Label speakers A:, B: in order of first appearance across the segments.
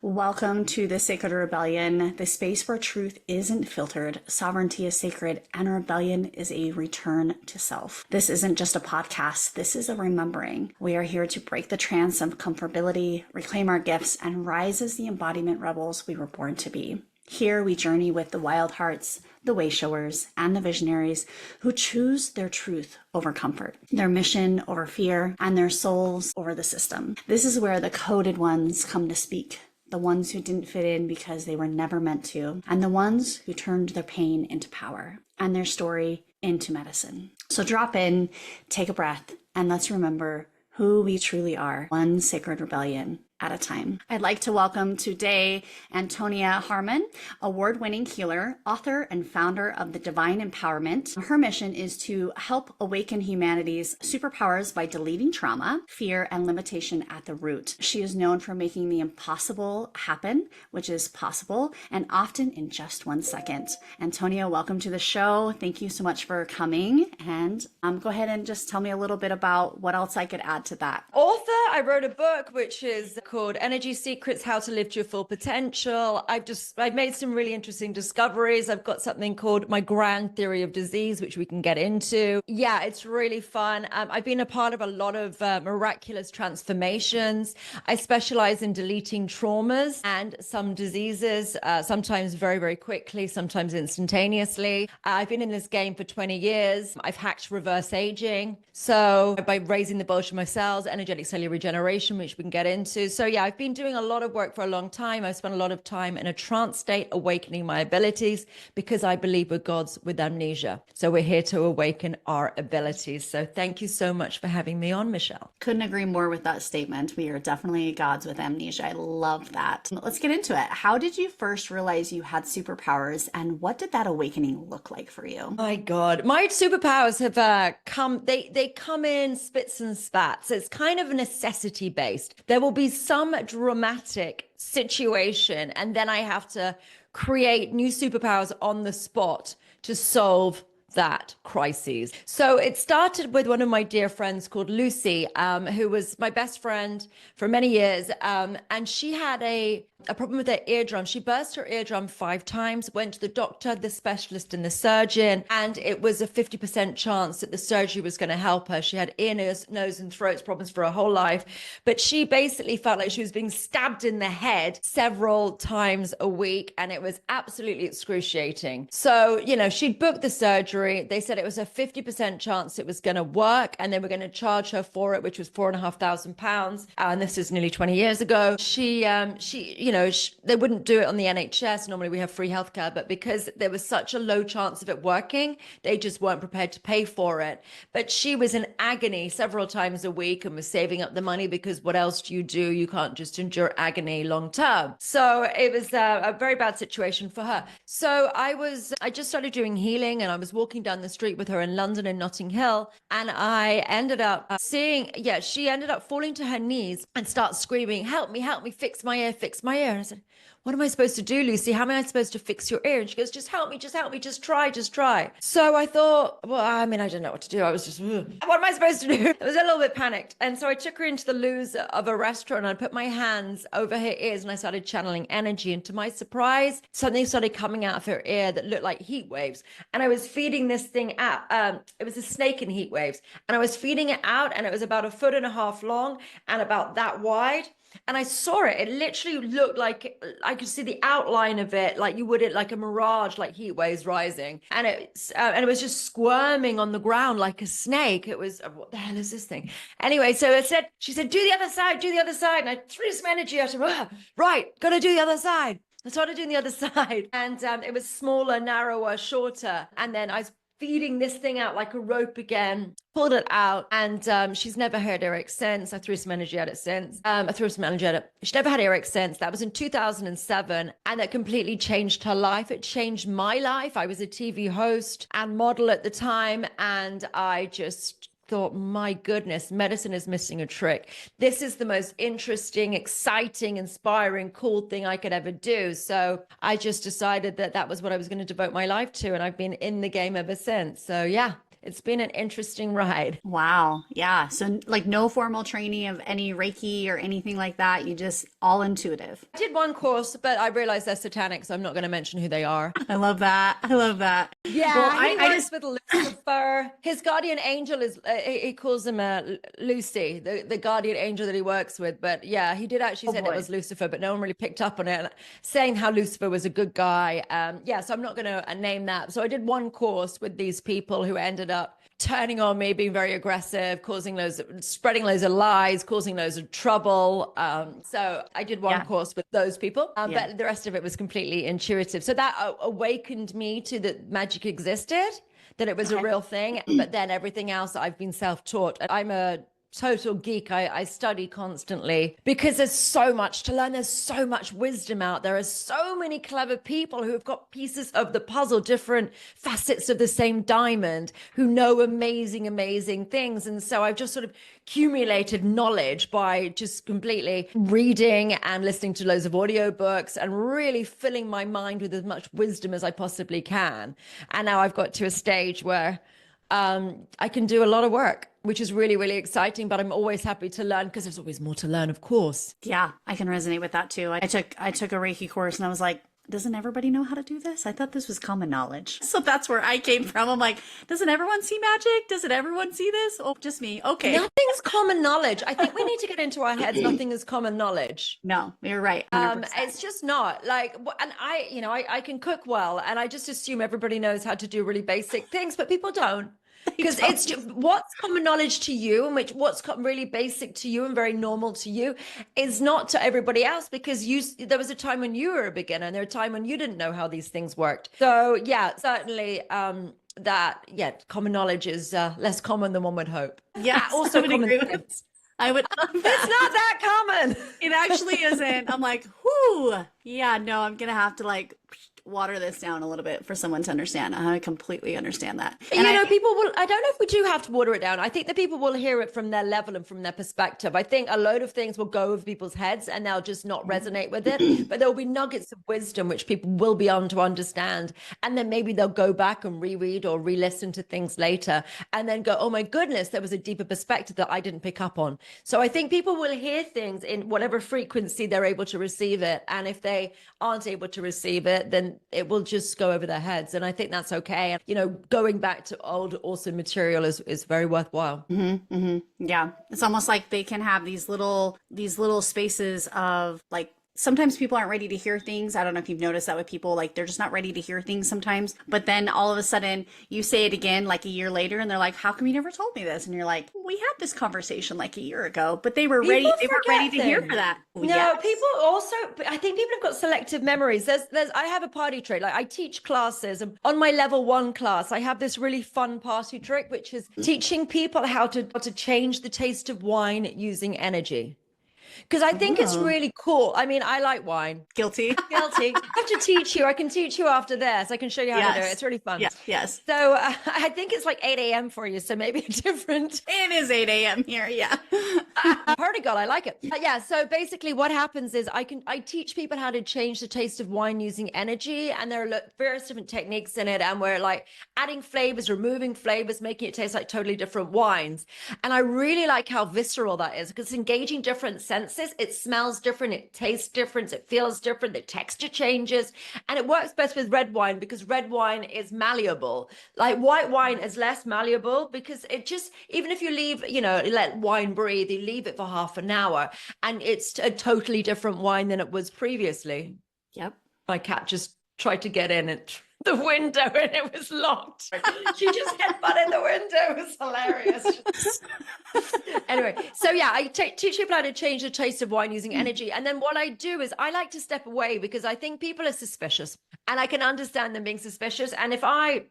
A: Welcome to the Sacred Rebellion, the space where truth isn't filtered, sovereignty is sacred, and rebellion is a return to self. This isn't just a podcast, this is a remembering. We are here to break the trance of comfortability, reclaim our gifts, and rise as the embodiment rebels we were born to be. Here we journey with the wild hearts, the wayshowers, and the visionaries who choose their truth over comfort, their mission over fear, and their souls over the system. This is where the coded ones come to speak. The ones who didn't fit in because they were never meant to, and the ones who turned their pain into power and their story into medicine. So drop in, take a breath, and let's remember who we truly are, one sacred rebellion at a time. I'd like to welcome today Antonia Harman, award-winning healer, author, and founder of the Divine Empowerment. Her mission is to help awaken humanity's superpowers by deleting trauma, fear, and limitation at the root. She is known for making the impossible happen, which is possible, and often in just 1 second. Antonia, welcome to the show. Thank you so much for coming. And go ahead and just tell me a little bit about what else I could add to that.
B: Author, I wrote a book which is called Energy Secrets: How to Live to Your Full Potential. I've made some really interesting discoveries. I've got something called My Grand Theory of Disease, which we can get into. Yeah, it's really fun. I've been a part of a lot of miraculous transformations. I specialize in deleting traumas and some diseases, sometimes very, very quickly, sometimes instantaneously. I've been in this game for 20 years. I've hacked reverse aging. So by raising the Bolshevik cells, energetic cellular regeneration, which we can get into. So yeah, I've been doing a lot of work for a long time. I've spent a lot of time in a trance state, awakening my abilities, because I believe we're gods with amnesia. So we're here to awaken our abilities. So thank you so much for having me on, Michelle.
A: Couldn't agree more with that statement. We are definitely gods with amnesia. I love that. Let's get into it. How did you first realize you had superpowers, and what did that awakening look like for you?
B: My God, my superpowers have they come in spits and spats. It's kind of necessity based. There will be some dramatic situation, and then I have to create new superpowers on the spot to solve that crises. So it started with one of my dear friends called Lucy, who was my best friend for many years. And she had a problem with her eardrum. She burst her eardrum 5 times, went to the doctor, the specialist, and the surgeon, and it was a 50% chance that the surgery was going to help her. She had ear, nose, and throat problems for her whole life, but she basically felt like she was being stabbed in the head several times a week, and it was absolutely excruciating. So, she'd booked the surgery. They said it was a 50% chance it was going to work, and they were going to charge her for it, which was £4,500. And this is nearly 20 years ago. They wouldn't do it on the NHS. Normally we have free healthcare, but because there was such a low chance of it working, they just weren't prepared to pay for it. But she was in agony several times a week and was saving up the money, because what else do? You can't just endure agony long term. So it was a very bad situation for her. So I just started doing healing, and I was walking down the street with her in London, in Notting Hill, and I ended up she ended up falling to her knees and start screaming, help me, fix my ear, fix my ear. And I said, what am I supposed to do, Lucy? How am I supposed to fix your ear? And she goes, just help me, just try. So I thought, well, I don't know what to do. I was just, ugh. What am I supposed to do? I was a little bit panicked. And so I took her into the loo of a restaurant, and I put my hands over her ears, and I started channeling energy. And to my surprise, something started coming out of her ear that looked like heat waves. And I was feeding this thing out. It was a snake in heat waves. And I was feeding it out, and it was about 1.5 feet long and about that wide. And I saw it. It literally looked like I could see the outline of it, like you would it like a mirage, like heat waves rising. And it was just squirming on the ground like a snake. It was, what the hell is this thing? Anyway, so she said, do the other side. And I threw some energy at her. Right, got to do the other side. I started doing the other side. And it was smaller, narrower, shorter. And then I was feeding this thing out like a rope again, pulled it out, and she's never had earache since. I threw some energy at it since. She never had earache since. That was in 2007, and that completely changed her life. It changed my life. I was a TV host and model at the time, and I just thought, my goodness, medicine is missing a trick. This is the most interesting, exciting, inspiring, cool thing I could ever do. So I just decided that was what I was going to devote my life to. And I've been in the game ever since. So yeah, it's been an interesting ride.
A: Wow. Yeah. So like no formal training of any Reiki or anything like that. You just all intuitive.
B: I did one course, but I realized they're satanic, so I'm not going to mention who they are.
A: I love that. I love that. Well,
B: Yeah, he
A: I
B: works
A: just,
B: with Lucifer. His guardian angel is, he calls him Lucy, the guardian angel that he works with. But yeah, he did actually
A: oh
B: say that
A: boy.
B: was Lucifer, but no one really picked up on it, saying how Lucifer was a good guy. Yeah, so I'm not going to name that. So I did one course with these people who ended up turning on me, being very aggressive, spreading loads of lies, causing loads of trouble. So I did one course with those people, but the rest of it was completely intuitive. So that awakened me to that magic existed, that it was a real thing. But then everything else I've been self-taught. I'm a total geek. I study constantly because there's so much to learn. There's so much wisdom out there. There's so many clever people who have got pieces of the puzzle, different facets of the same diamond, who know amazing, amazing things. And so I've just sort of accumulated knowledge by just completely reading and listening to loads of audiobooks and really filling my mind with as much wisdom as I possibly can. And now I've got to a stage where I can do a lot of work, which is really, really exciting, but I'm always happy to learn because there's always more to learn, of course.
A: Yeah, I can resonate with that too. I took a Reiki course and I was like, doesn't everybody know how to do this? I thought this was common knowledge. So that's where I came from. I'm like, doesn't everyone see magic? Doesn't everyone see this? Oh, just me. Okay.
B: Nothing's common knowledge. I think we need to get into our heads. Nothing is common knowledge.
A: No, you're right. 100%.
B: It's just not like, and I can cook well, and I just assume everybody knows how to do really basic things, but people don't. Because it's just, what's common knowledge to you and what's really basic to you and very normal to you is not to everybody else, because there was a time when you were a beginner and there was a time when you didn't know how these things worked. So yeah, certainly common knowledge is less common than one would hope.
A: Yeah,
B: also
A: I would agree with it. I would love that.
B: It's not that common.
A: It actually isn't. I'm like, whoo. Yeah, no, I'm going to have to like water this down a little bit for someone to understand. I completely understand that. And
B: people will, I don't know if we do have to water it down. I think that people will hear it from their level and from their perspective. I think a load of things will go over people's heads and they'll just not resonate with it. But there will be nuggets of wisdom which people will be able to understand. And then maybe they'll go back and reread or re-listen to things later and then go, oh my goodness, there was a deeper perspective that I didn't pick up on. So I think people will hear things in whatever frequency they're able to receive it. And if they aren't able to receive it, then it will just go over their heads. And I think that's okay. And, going back to old, awesome material is very worthwhile.
A: Mm-hmm, mm-hmm. Yeah. It's almost like they can have these little spaces of like, sometimes people aren't ready to hear things. I don't know if you've noticed that with people, like they're just not ready to hear things sometimes. But then all of a sudden you say it again like a year later and they're like, how come you never told me this? And you're like, we had this conversation like a year ago, but they were ready. They were ready to hear for that.
B: No, yes. People also, I think people have got selective memories. I have a party trick. Like I teach classes, and on my level 1 class, I have this really fun party trick, which is teaching people how to change the taste of wine using energy. Because I think it's really cool. I mean, I like wine.
A: Guilty.
B: I have to teach you. I can teach you after this. I can show you how to do it. It's really fun.
A: Yes.
B: So I think it's like 8 a.m. for you. So maybe different.
A: It is 8 a.m. here. Yeah.
B: Party girl. I like it. Yeah. So basically what happens is I teach people how to change the taste of wine using energy. And there are various different techniques in it. And we're like adding flavors, removing flavors, making it taste like totally different wines. And I really like how visceral that is, because it's engaging different senses. It smells different, it tastes different, it feels different, the texture changes, and it works best with red wine because red wine is malleable. Like white wine is less malleable because it just, even if you leave, let wine breathe, you leave it for half an hour and it's a totally different wine than it was previously.
A: Yep.
B: My cat just tried to get in at the window and it was locked. She just headbutted the window. It was hilarious. Anyway, so yeah, I teach people how to change the taste of wine using energy. And then what I do is I like to step away because I think people are suspicious and I can understand them being suspicious. And if I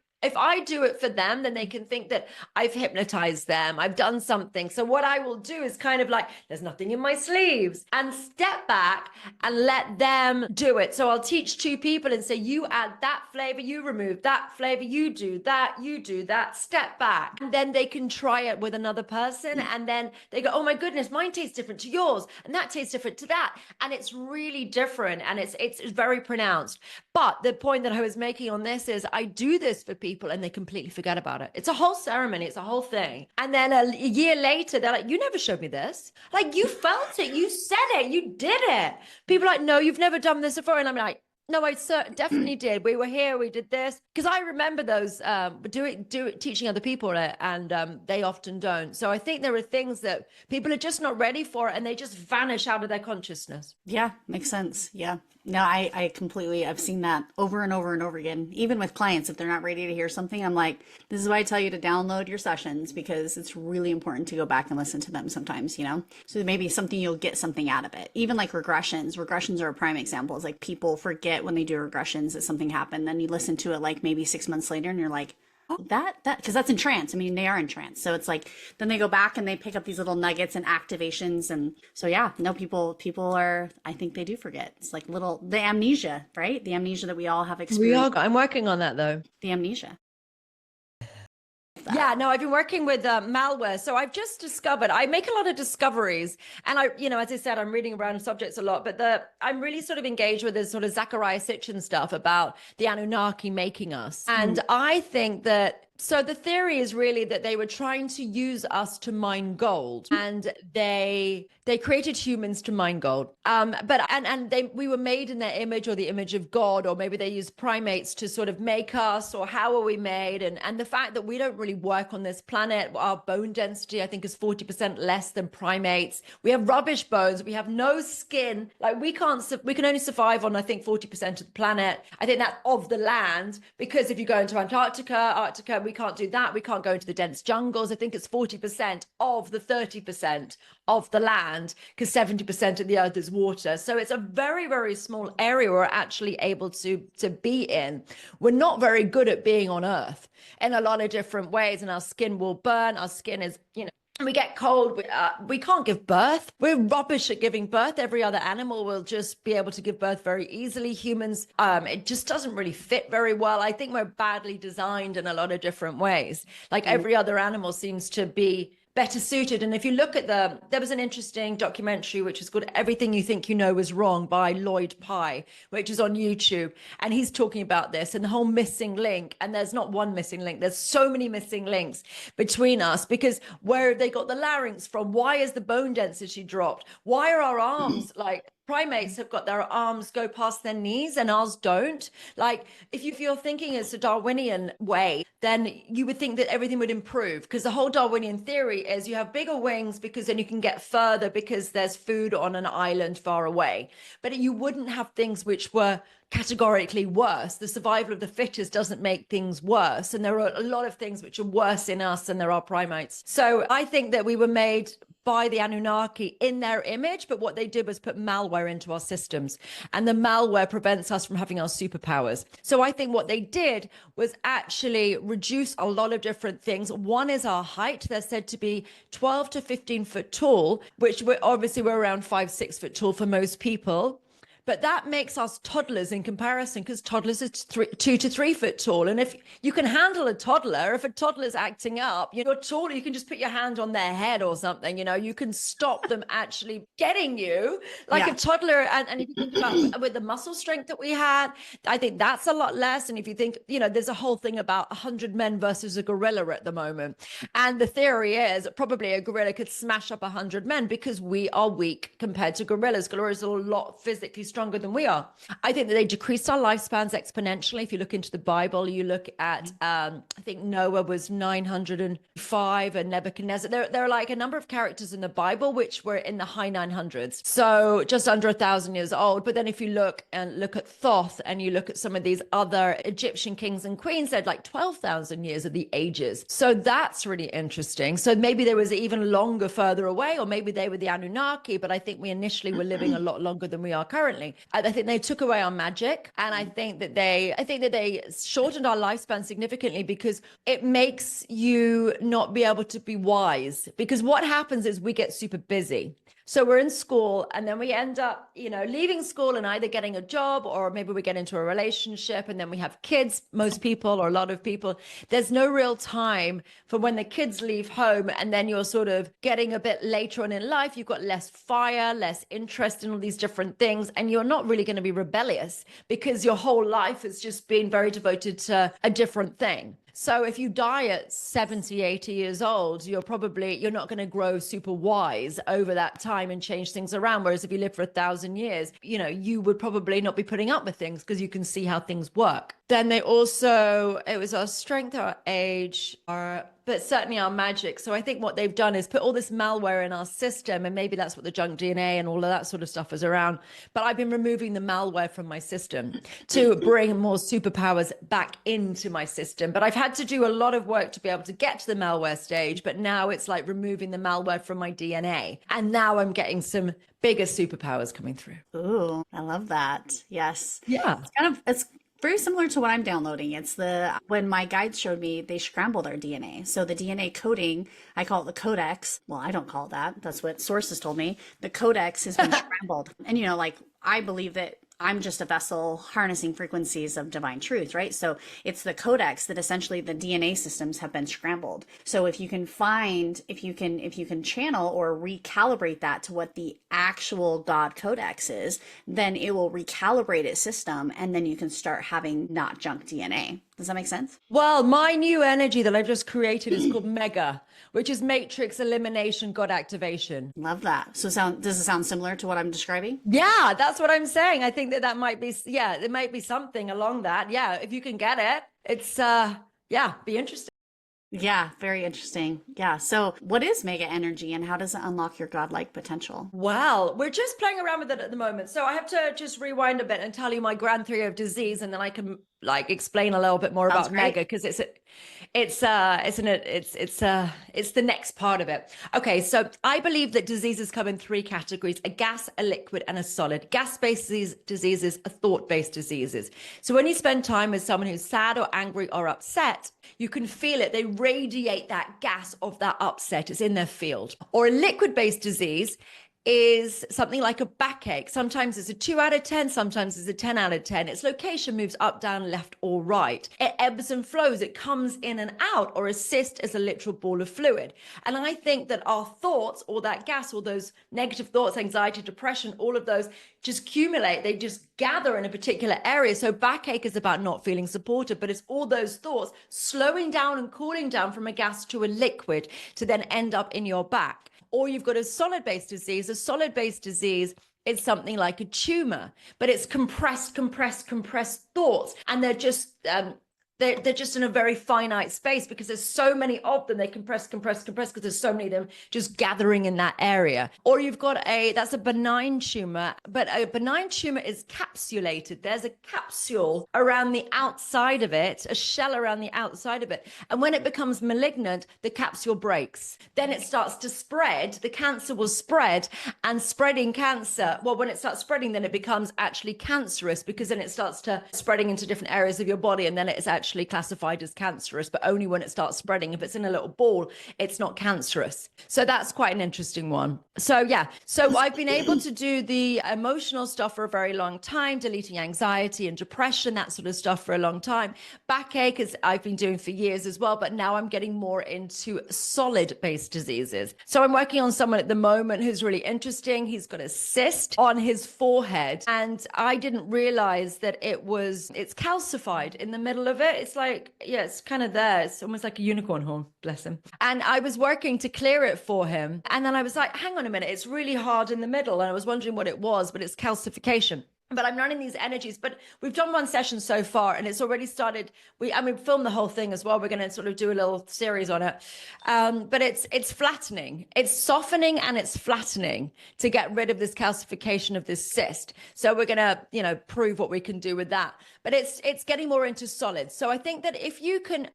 B: do it for them, then they can think that I've hypnotized them. I've done something. So what I will do is kind of like, there's nothing in my sleeves, and step back and let them do it. So I'll teach 2 people and say, you add that flavor, you remove that flavor, you do that, step back. And then they can try it with another person. And then they go, oh my goodness, mine tastes different to yours. And that tastes different to that. And it's really different. And it's very pronounced. But the point that I was making on this is I do this for people people and they completely forget about it. It's a whole ceremony. It's a whole thing. And then a year later, they're like, you never showed me this. Like, you felt it. You said it. You did it. People are like, no, you've never done this before. And I'm like, no, I definitely did. We were here. We did this. Because I remember those teaching other people it, and they often don't. So I think there are things that people are just not ready for, and they just vanish out of their consciousness.
A: Yeah, makes sense. Yeah. No, I completely, I've seen that over and over and over again. Even with clients, if they're not ready to hear something, I'm like, this is why I tell you to download your sessions, because it's really important to go back and listen to them sometimes, you know? So maybe something, you'll get something out of it. Even like regressions. Regressions are a prime example. It's like people forget when they do regressions that something happened. Then you listen to it like maybe 6 months later and you're like, that because that's in trance. I mean, they are in trance. So it's like, then they go back and they pick up these little nuggets and activations. And so, yeah, no, people are, I think they do forget. It's like the amnesia, right? The amnesia that we all have experienced.
B: I'm working on that though.
A: The amnesia.
B: Yeah, no, I've been working with malware. So I've just discovered, I make a lot of discoveries. And as I said, I'm reading around subjects a lot, but I'm really sort of engaged with this sort of Zachariah Sitchin stuff about the Anunnaki making us. And I think that, so the theory is really that they were trying to use us to mine gold, and they created humans to mine gold. We were made in their image, or the image of God, or maybe they used primates to sort of make us, or how are we made? And the fact that we don't really work on this planet, our bone density, I think, is 40% less than primates. We have rubbish bones. We have no skin. Like we can only survive on, I think, 40% of the planet. I think that's of the land, because if you go into Arctica, we can't do that. We can't go into the dense jungles. I think it's 40% of the 30% of the land, because 70% of the earth is water. So it's a very, very small area we're actually able to be in. We're not very good at being on earth in a lot of different ways, and our skin will burn. Our skin is, we get cold. We can't give birth. We're rubbish at giving birth. Every other animal will just be able to give birth very easily. Humans, it just doesn't really fit very well. I think we're badly designed in a lot of different ways. Like every other animal seems to be better suited. And if you look at there was an interesting documentary which is called Everything You Think You Know Is Wrong by Lloyd Pye, which is on YouTube. And he's talking about this and the whole missing link. And there's not one missing link. There's so many missing links between us, because where have they got the larynx from? Why is the bone density dropped? Why are our arms like primates have got their arms go past their knees and ours don't? Like if you're thinking it's a Darwinian way, then you would think that everything would improve, because the whole Darwinian theory is you have bigger wings because then you can get further because there's food on an island far away. But you wouldn't have things which were categorically worse. The survival of the fittest doesn't make things worse. And there are a lot of things which are worse in us than there are primates. So I think that we were made by the Anunnaki in their image, but what they did was put malware into our systems, and the malware prevents us from having our superpowers. So I think what they did was actually reduce a lot of different things. One is our height. They're said to be 12 to 15 foot tall, which we're around 5-6 foot tall for most people. But that makes us toddlers in comparison, because toddlers are 2 to 3 foot tall. And if you can handle a toddler, if a toddler's acting up, you're taller, you can just put your hand on their head or something, you can stop them actually getting you like a toddler. And if you think about with the muscle strength that we had, I think that's a lot less. And if you think, there's a whole thing about 100 men versus a gorilla at the moment. And the theory is probably a gorilla could smash up 100 men, because we are weak compared to gorillas. Gorillas are a lot physically stronger than we are. I think that they decreased our lifespans exponentially. If you look into the Bible, you look at, I think Noah was 905 and Nebuchadnezzar. There are like a number of characters in the Bible which were in the high 900s. So just under 1,000 years old. But then if you look at Thoth and you look at some of these other Egyptian kings and queens, they're like 12,000 years of the ages. So that's really interesting. So maybe there was even longer further away, or maybe they were the Anunnaki, but I think we initially were living a lot longer than we are currently. I think they took away our magic, and I think that they shortened our lifespan significantly, because it makes you not be able to be wise. Because what happens is we get super busy. So we're in school, and then we end up, leaving school and either getting a job, or maybe we get into a relationship, and then we have kids. Most people, or a lot of people, there's no real time for when the kids leave home, and then you're sort of getting a bit later on in life. You've got less fire, less interest in all these different things, and you're not really going to be rebellious, because your whole life has just been very devoted to a different thing. So if you die at 70, 80 years old, you're not going to grow super wise over that time and change things around. Whereas if you live for 1,000 years, you would probably not be putting up with things because you can see how things work. Then it was our strength, our age, but certainly our magic. So I think what they've done is put all this malware in our system, and maybe that's what the junk DNA and all of that sort of stuff is around. But I've been removing the malware from my system to bring more superpowers back into my system. But I've had to do a lot of work to be able to get to the malware stage. But now it's like removing the malware from my DNA. And now I'm getting some bigger superpowers coming through.
A: Ooh, I love that. Yes.
B: Yeah.
A: It's very similar to what I'm downloading. When my guides showed me, they scrambled our DNA. So the DNA coding, I call it the codex. Well, I don't call it that. That's what sources told me. The codex has been scrambled. And, I believe that I'm just a vessel harnessing frequencies of divine truth, right? So it's the codex that essentially the DNA systems have been scrambled. So if you can channel or recalibrate that to what the actual God codex is, then it will recalibrate its system, and then you can start having not junk DNA. Does that make sense?
B: Well, my new energy that I've just created is called Mega, which is Matrix Elimination God Activation.
A: Love that. So does it sound similar to what I'm describing?
B: Yeah, that's what I'm saying. I think that might be, it might be something along that. Yeah, if you can get it, it's, be interesting.
A: Yeah, very interesting. Yeah. So what is mega energy and how does it unlock your godlike potential?
B: Well, we're just playing around with it at the moment. So I have to just rewind a bit and tell you my grand theory of disease, and then I can explain a little bit more about mega, because it's the next part of it. Okay, so I believe that diseases come in three categories: a gas, a liquid, and a solid. Gas-based diseases are thought-based diseases. So when you spend time with someone who's sad or angry or upset, you can feel it. They radiate that gas of that upset. It's in their field. Or a liquid-based disease is something like a backache. Sometimes it's a 2 out of 10, sometimes it's a 10 out of 10. Its location moves up, down, left, or right. It ebbs and flows. It comes in and out, or a cyst is a literal ball of fluid. And I think that our thoughts, or that gas, or those negative thoughts, anxiety, depression, all of those just accumulate. They just gather in a particular area. So backache is about not feeling supported, but it's all those thoughts slowing down and cooling down from a gas to a liquid to then end up in your back. Or you've got a solid-based disease. A solid-based disease is something like a tumor, but it's compressed thoughts. And they're just they're just in a very finite space because there's so many of them. They compress because there's so many of them just gathering in that area. Or you've got that's a benign tumor, but a benign tumor is capsulated. There's a capsule around the outside of it, a shell around the outside of it. And when it becomes malignant, the capsule breaks. Then it starts to spread. The cancer will spread, and spreading cancer, well, when it starts spreading, then it becomes actually cancerous, because then it starts to spreading into different areas of your body, and then it's actually classified as cancerous, but only when it starts spreading. If it's in a little ball, it's not cancerous. So that's quite an interesting one. So I've been able to do the emotional stuff for a very long time, deleting anxiety and depression, that sort of stuff for a long time. Backache is I've been doing for years as well, but now I'm getting more into solid-based diseases. So I'm working on someone at the moment who's really interesting. He's got a cyst on his forehead, and I didn't realize that it's calcified in the middle of it. It's like, yeah, it's kind of there. It's almost like a unicorn horn, bless him. And I was working to clear it for him. And then I was like, hang on a minute, it's really hard in the middle. And I was wondering what it was, but it's calcification. But I'm running these energies, but we've done one session so far, and it's already started. We filmed the whole thing as well. We're going to sort of do a little series on it. But it's flattening, it's softening, and it's flattening to get rid of this calcification of this cyst. So we're going to, prove what we can do with that. But it's getting more into solids. So I think that I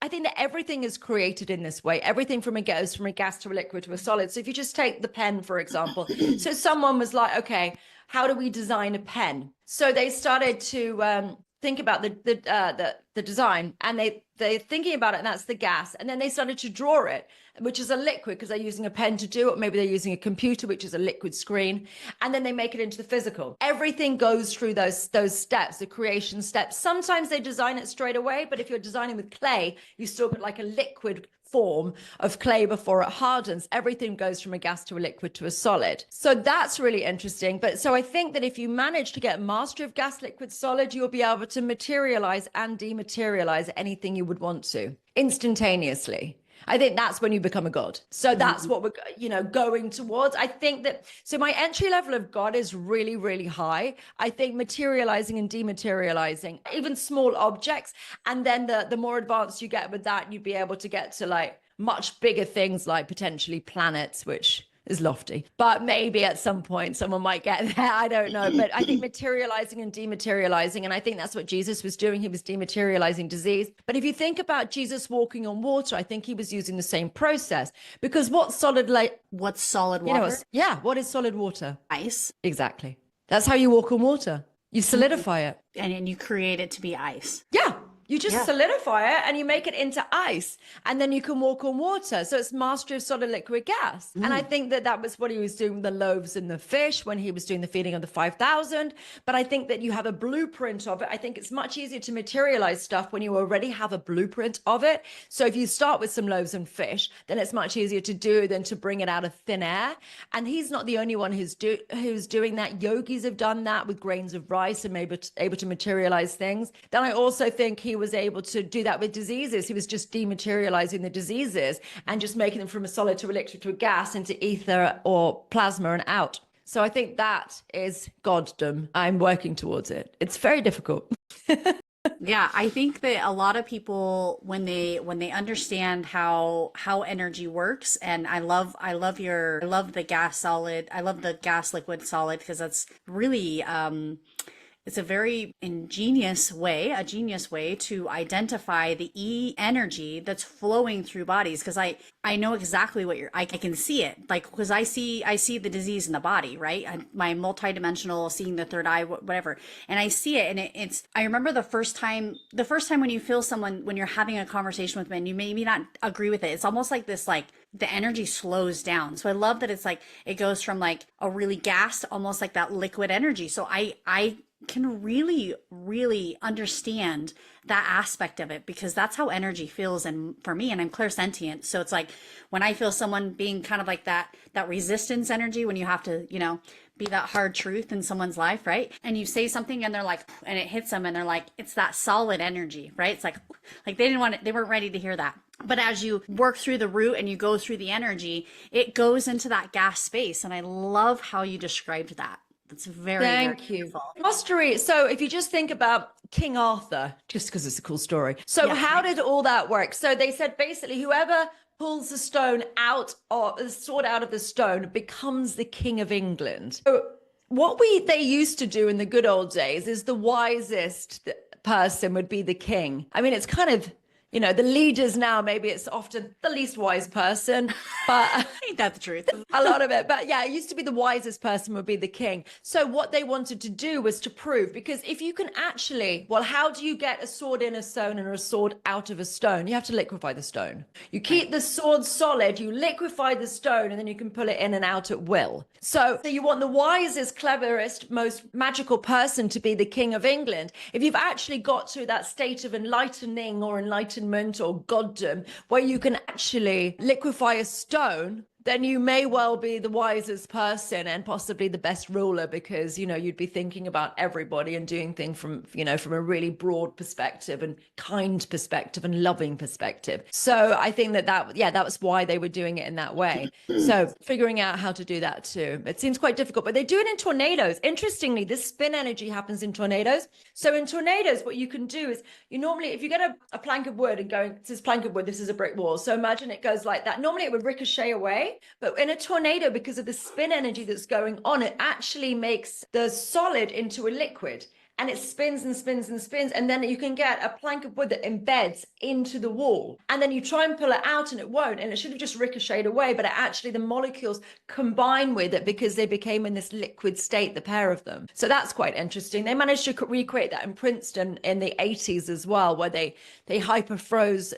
B: think that everything is created in this way. Everything goes from a gas to a liquid to a solid. So if you just take the pen, for example, so someone was like, okay, how do we design a pen? So they started to think about the design, and they're thinking about it, and that's the gas. And then they started to draw it, which is a liquid, because they're using a pen to do it. Maybe they're using a computer, which is a liquid screen. And then they make it into the physical. Everything goes through those steps, the creation steps. Sometimes they design it straight away, but if you're designing with clay, you still got like a liquid form of clay before it hardens. Everything goes from a gas to a liquid to a solid. So that's really interesting. But so I think that if you manage to get mastery of gas, liquid, solid, you'll be able to materialize and dematerialize anything you would want to instantaneously. I think that's when you become a god. So that's what we're, going towards. I think that, so my entry level of God is really, really high. I think materializing and dematerializing, even small objects. And then the more advanced you get with that, you'd be able to get to like much bigger things like potentially planets, which is lofty, but maybe at some point someone might get there. I don't know. But I think materializing and dematerializing, and I think that's what Jesus was doing. He was dematerializing disease. But if you think about Jesus walking on water, I think he was using the same process, because what's solid water?
A: What is
B: solid water?
A: Ice.
B: Exactly. That's how you walk on water. You solidify it.
A: And then you create it to be ice.
B: Yeah. You just solidify it and you make it into ice, and then you can walk on water. So it's mastery of solid, liquid, gas. And I think that was what he was doing with the loaves and the fish when he was doing the feeding of the 5,000. But I think that you have a blueprint of it. I think it's much easier to materialize stuff when you already have a blueprint of it. So if you start with some loaves and fish, then it's much easier to do than to bring it out of thin air. And he's not the only one who's doing that. Yogis have done that with grains of rice and maybe able to materialize things. Then I also think he was able to do that with diseases. He was just dematerializing the diseases and just making them from a solid to a liquid to a gas into ether or plasma and out. So I think that is goddom. I'm working towards it. It's very difficult.
A: Yeah, I think that a lot of people, when they understand how energy works, and I love the gas solid, I love the gas liquid solid, because that's really it's a very genius way to identify the energy that's flowing through bodies. Because I know exactly what I can see it, like, because I see the disease in the body, right? My multidimensional, seeing the third eye, whatever, and I see it, and it's. I remember the first time when you feel someone, when you're having a conversation with them, and you maybe not agree with it, it's almost like this, like the energy slows down. So I love that it's like it goes from like a really gas to almost like that liquid energy. So I can really, really understand that aspect of it, because that's how energy feels. And for me, and I'm clairsentient. So it's like when I feel someone being kind of like that resistance energy, when you have to, be that hard truth in someone's life, right? And you say something and they're like, and it hits them and they're like, it's that solid energy, right? It's like they didn't want it. They weren't ready to hear that. But as you work through the root and you go through the energy, it goes into that gas space. And I love how you described that. That's very beautiful.
B: Mastery. So if you just think about King Arthur, just because it's a cool story. So how did all that work? So they said basically whoever pulls the stone out, or the sword out of the stone, becomes the King of England. So what they used to do in the good old days is the wisest person would be the king. I mean, it's kind of, the leaders now, maybe it's often the least wise person, but
A: ain't that the truth?
B: A lot of it. But yeah, it used to be the wisest person would be the king. So what they wanted to do was to prove, because if you can actually, how do you get a sword in a stone and a sword out of a stone? You have to liquefy the stone. You keep the sword solid, you liquefy the stone, and then you can pull it in and out at will. So you want the wisest, cleverest, most magical person to be the King of England. If you've actually got to that state of enlightening or enlightenment or goddom where you can actually liquefy a stone, then you may well be the wisest person and possibly the best ruler, because you'd be thinking about everybody and doing things from a really broad perspective and kind perspective and loving perspective. So I think that was why they were doing it in that way. So figuring out how to do that too, it seems quite difficult, but they do it in tornadoes. Interestingly, this spin energy happens in tornadoes. So in tornadoes, what you can do is you normally, if you get a plank of wood and going, this is plank of wood, this is a brick wall. So imagine it goes like that. Normally it would ricochet away. But in a tornado, because of the spin energy that's going on, it actually makes the solid into a liquid, and it spins and spins and spins. And then you can get a plank of wood that embeds into the wall, and then you try and pull it out and it won't. And it should have just ricocheted away, but actually the molecules combine with it because they became in this liquid state, the pair of them. So that's quite interesting. They managed to recreate that in Princeton in the 80s as well, where they hyperfroze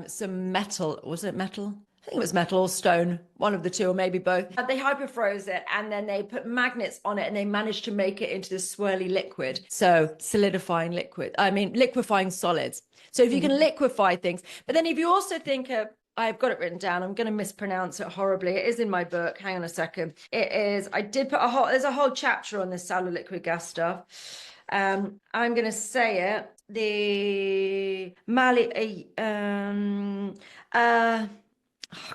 B: some metal. Was it metal? I think it was metal or stone, one of the two, or maybe both. They hyperfroze it, and then they put magnets on it, and they managed to make it into this swirly liquid. So liquefying solids. So if you can liquefy things, but then if you also think of I've got it written down. I'm going to mispronounce it horribly. It is in my book. Hang on a second. It is, I did put there's a whole chapter on this cellular liquid gas stuff. I'm going to say it. The oh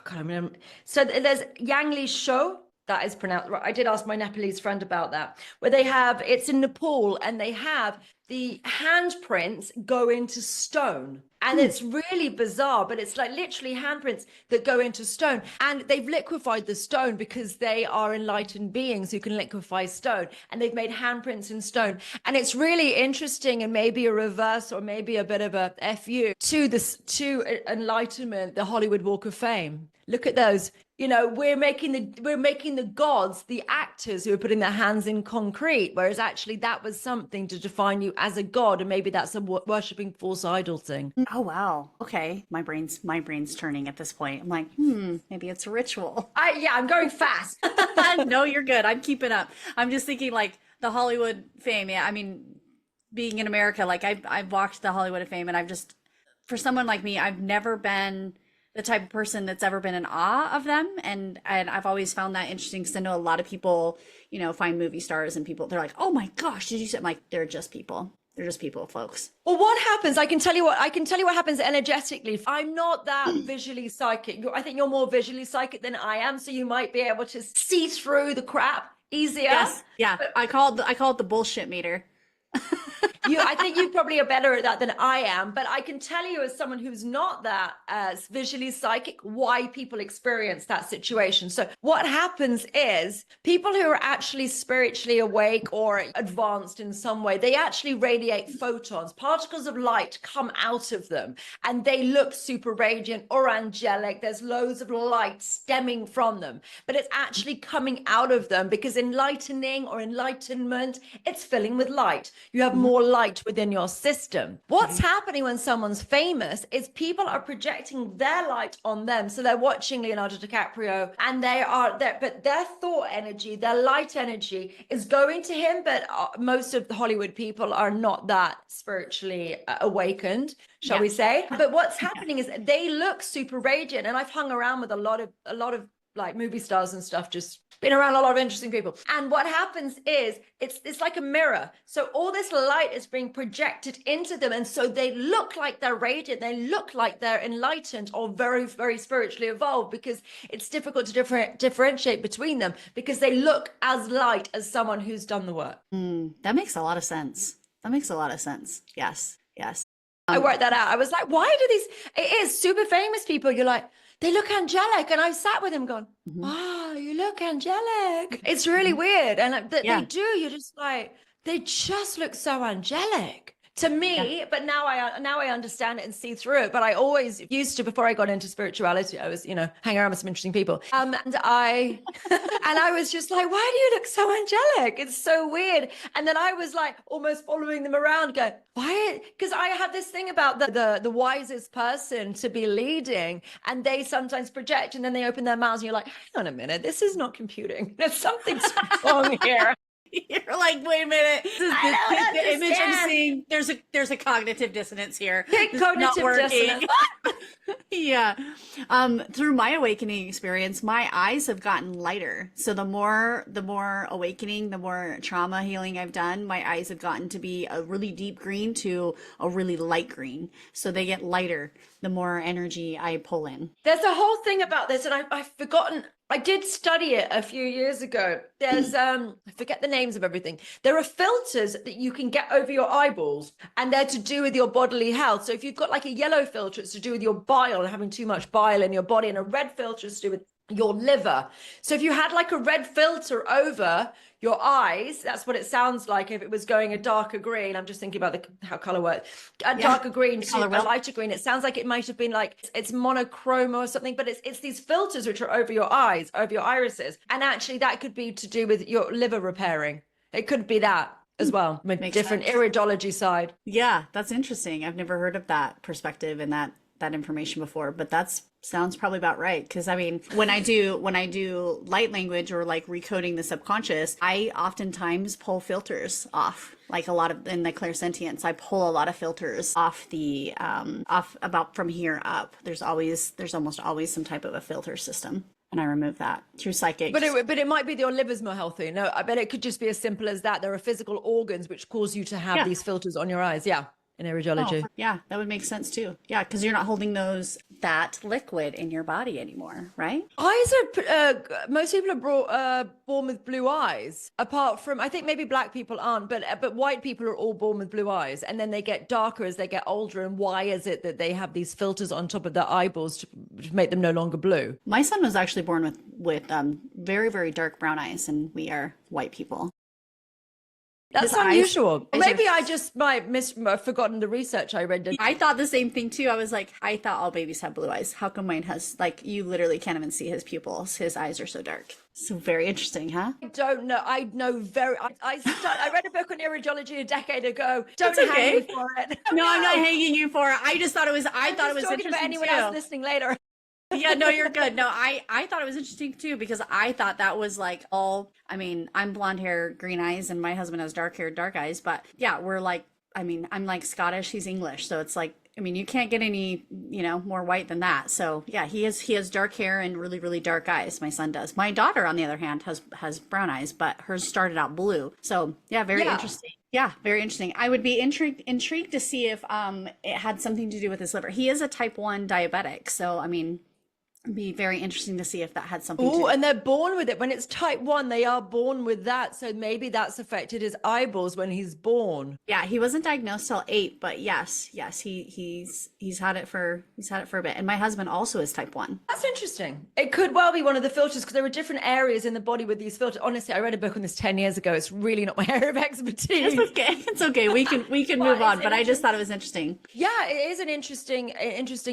B: God, I mean, so there's Yangli Show. That is pronounced right. I did ask my Nepalese friend about that, where they have, it's in Nepal, and they have the handprints go into stone. And it's really bizarre, but it's like literally handprints that go into stone. And they've liquefied the stone because they are enlightened beings who can liquefy stone. And they've made handprints in stone. And it's really interesting, and maybe a reverse or maybe a bit of a FU to this, to enlightenment, the Hollywood Walk of Fame. Look at those. You know, we're making the gods, the actors who are putting their hands in concrete, whereas actually that was something to define you as a god, and maybe that's a worshipping false idol thing.
A: Oh wow. Okay. My brain's turning at this point. I'm like, maybe it's a ritual.
B: I'm going fast.
A: No, you're good. I'm keeping up. I'm just thinking like the Hollywood fame. Yeah, I mean, being in America, like I've watched the Hollywood fame, and I've just, for someone like me, I've never been the type of person that's ever been in awe of them. And I've always found that interesting, because I know a lot of people, you know, find movie stars and people, they're like, oh my gosh, did you see? I'm like, they're just people. They're just people, folks.
B: Well, what happens? I can tell you what happens energetically. I'm not that visually psychic. I think you're more visually psychic than I am. So you might be able to see through the crap easier.
A: Yes. Yeah. But I call it the bullshit meter.
B: I think you probably are better at that than I am, but I can tell you, as someone who's not that visually psychic, why people experience that situation. So what happens is people who are actually spiritually awake or advanced in some way, they actually radiate photons, particles of light come out of them, and they look super radiant or angelic. There's loads of light stemming from them, but it's actually coming out of them, because enlightening or enlightenment, it's filling with light. You have more light within your system. What's happening when someone's famous is people are projecting their light on them. So they're watching Leonardo DiCaprio, and but their thought energy, their light energy is going to him. But most of the Hollywood people are not that spiritually awakened, shall we say. But what's happening is they look super radiant. And I've hung around with a lot of like movie stars and stuff, just been around a lot of interesting people. And what happens is it's like a mirror. So all this light is being projected into them. And so they look like they're radiant. They look like they're enlightened or very, very spiritually evolved, because it's difficult to differentiate between them, because they look as light as someone who's done the work.
A: That makes a lot of sense. Yes.
B: I worked that out. I was like, why do it is super famous people. You're like, they look angelic. And I've sat with him going, wow, you look angelic. It's really weird. And they do, you're just like, they just look so angelic to me. But now I understand it and see through it. But I always used to, before I got into spirituality, I was, hanging around with some interesting people. And I was just like, why do you look so angelic? It's so weird. And then I was like almost following them around going, why? Because I have this thing about the wisest person to be leading, and they sometimes project, and then they open their mouths and you're like, hang on a minute, this is not computing. There's something wrong here.
A: You're like, wait a minute. The image I'm seeing, there's a cognitive dissonance here.
B: Cognitive dissonance.
A: Yeah. Through my awakening experience, my eyes have gotten lighter. So the more awakening, the more trauma healing I've done, my eyes have gotten to be a really deep green to a really light green. So they get lighter the more energy I pull in.
B: There's a whole thing about this, and I've forgotten. I did study it a few years ago. There's, I forget the names of everything. There are filters that you can get over your eyeballs, and they're to do with your bodily health. So if you've got like a yellow filter, it's to do with your bile and having too much bile in your body, and a red filter is to do with your liver. So if you had like a red filter over your eyes, that's what it sounds like if it was going a darker green. I'm just thinking about how color works. Darker green to a lighter green. It sounds like it might have been like it's monochrome or something, but it's these filters which are over your eyes, over your irises. And actually that could be to do with your liver repairing. It could be that as well, with different iridology side.
A: Yeah, that's interesting. I've never heard of that perspective and that that information before, but that's sounds probably about right. Because I mean, when I do light language or like recoding the subconscious, I oftentimes pull filters off. Like a lot of in the clairsentience, I pull a lot of filters off the off about from here up. There's almost always some type of a filter system. And I remove that through psychic.
B: But it might be that your liver's more healthy. No, I bet it could just be as simple as that. There are physical organs which cause you to have these filters on your eyes. Yeah, in iridology.
A: Oh, yeah, that would make sense too. Yeah, because you're not holding that liquid in your body anymore, right?
B: Eyes are most people are born with blue eyes. Apart from, I think maybe black people aren't, but white people are all born with blue eyes, and then they get darker as they get older. And why is it that they have these filters on top of their eyeballs to make them no longer blue?
A: My son was actually born with very, very dark brown eyes, and we are white people.
B: That's unusual. Maybe I just might have forgotten the research I read.
A: I thought the same thing too. I was like, I thought all babies have blue eyes. How come mine has, like, you literally can't even see his pupils. His eyes are so dark. So very interesting, huh?
B: I don't know. I know I read a book on iridology a decade ago. Don't hang me for it.
A: No, I'm not hanging you for it. I just thought it was, I thought it was interesting
B: about anyone else listening later.
A: Yeah, no, you're good. No, I thought it was interesting too, because I thought that was like all, I mean, I'm blonde hair, green eyes, and my husband has dark hair, dark eyes. But yeah, we're like, I mean, I'm like Scottish, he's English. So it's like, I mean, you can't get any, more white than that. So yeah, he has dark hair and really, really dark eyes. My son does. My daughter, on the other hand, has brown eyes, but hers started out blue. So yeah, very interesting. Yeah, very interesting. I would be intrigued to see if it had something to do with his liver. He is a type 1 diabetic. So, I mean, it'd be very interesting to see if that had something to do.
B: Oh, and they're born with it. When it's type 1, they are born with that. So maybe that's affected his eyeballs when he's born.
A: Yeah, he wasn't diagnosed till 8, but yes, he's had it for a bit. And my husband also is type 1.
B: That's interesting. It could well be one of the filters, because there are different areas in the body with these filters. Honestly, I read a book on this 10 years ago. It's really not my area of expertise.
A: It's okay. It's okay. We can move on, but I just thought it was interesting.
B: Yeah, it is an interesting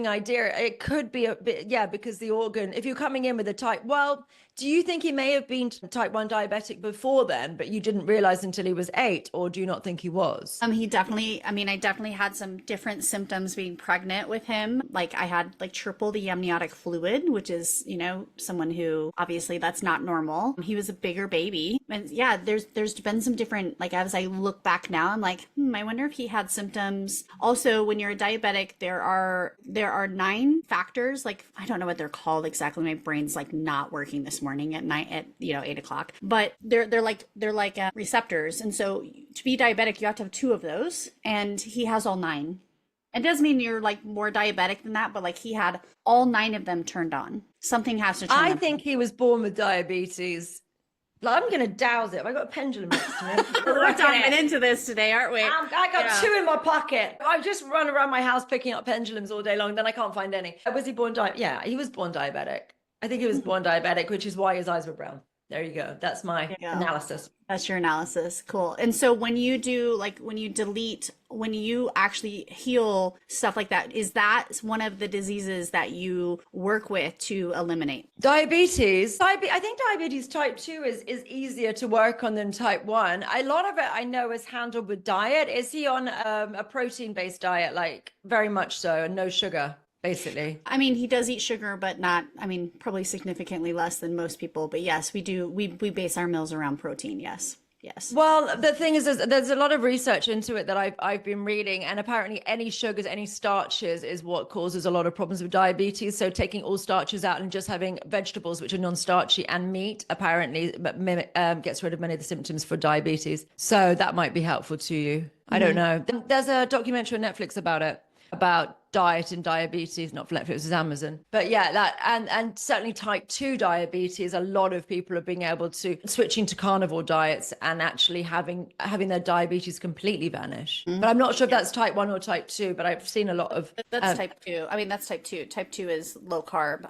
B: idea. It could be a bit, because the organ, if you're coming in with a type, well, do you think he may have been type 1 diabetic before then, but you didn't realize until he was 8, or do you not think he was?
A: He definitely, I definitely had some different symptoms being pregnant with him. Like I had like triple the amniotic fluid, which is, someone who obviously that's not normal. He was a bigger baby. And yeah, there's been some different, like as I look back now, I'm like, I wonder if he had symptoms. Also, when you're a diabetic, there are 9 factors, like I don't know what they're called exactly. My brain's like not working this morning at night at 8 o'clock, but they're like receptors, and so to be diabetic you have to have 2 of those, and he has all 9. It doesn't mean you're like more diabetic than that, but like he had all 9 of them turned on. Something has to turn on.
B: I think he was born with diabetes. I'm going to douse it. Have I got a pendulum next to me?
A: We're diving into this today, aren't we?
B: I got 2 in my pocket. I just run around my house picking up pendulums all day long, then I can't find any. Was he born Yeah, he was born diabetic. I think he was born diabetic, which is why his eyes were brown. There you go. That's my analysis.
A: That's your analysis. Cool. And so when you do, like when you delete, when you actually heal stuff like that, is that one of the diseases that you work with to eliminate?
B: Diabetes. I think diabetes type 2 is easier to work on than type 1. A lot of it I know is handled with diet. Is he on a protein-based diet, like very much so, and no sugar? Basically.
A: He does eat sugar, but not, probably significantly less than most people. But yes, we do. We base our meals around protein. Yes.
B: Well, the thing is, there's a lot of research into it that I've been reading, and apparently any sugars, any starches is what causes a lot of problems with diabetes. So taking all starches out and just having vegetables, which are non-starchy, and meat apparently gets rid of many of the symptoms for diabetes. So that might be helpful to you. I don't know. There's a documentary on Netflix about it, about diet and diabetes, not for Netflix, it was Amazon. But yeah, that and certainly type 2 diabetes, a lot of people are being able to switching to carnivore diets and actually having their diabetes completely vanish. But I'm not sure if that's type 1 or type 2, but I've seen a lot of
A: that's type 2. That's type 2. Type 2 is low carb.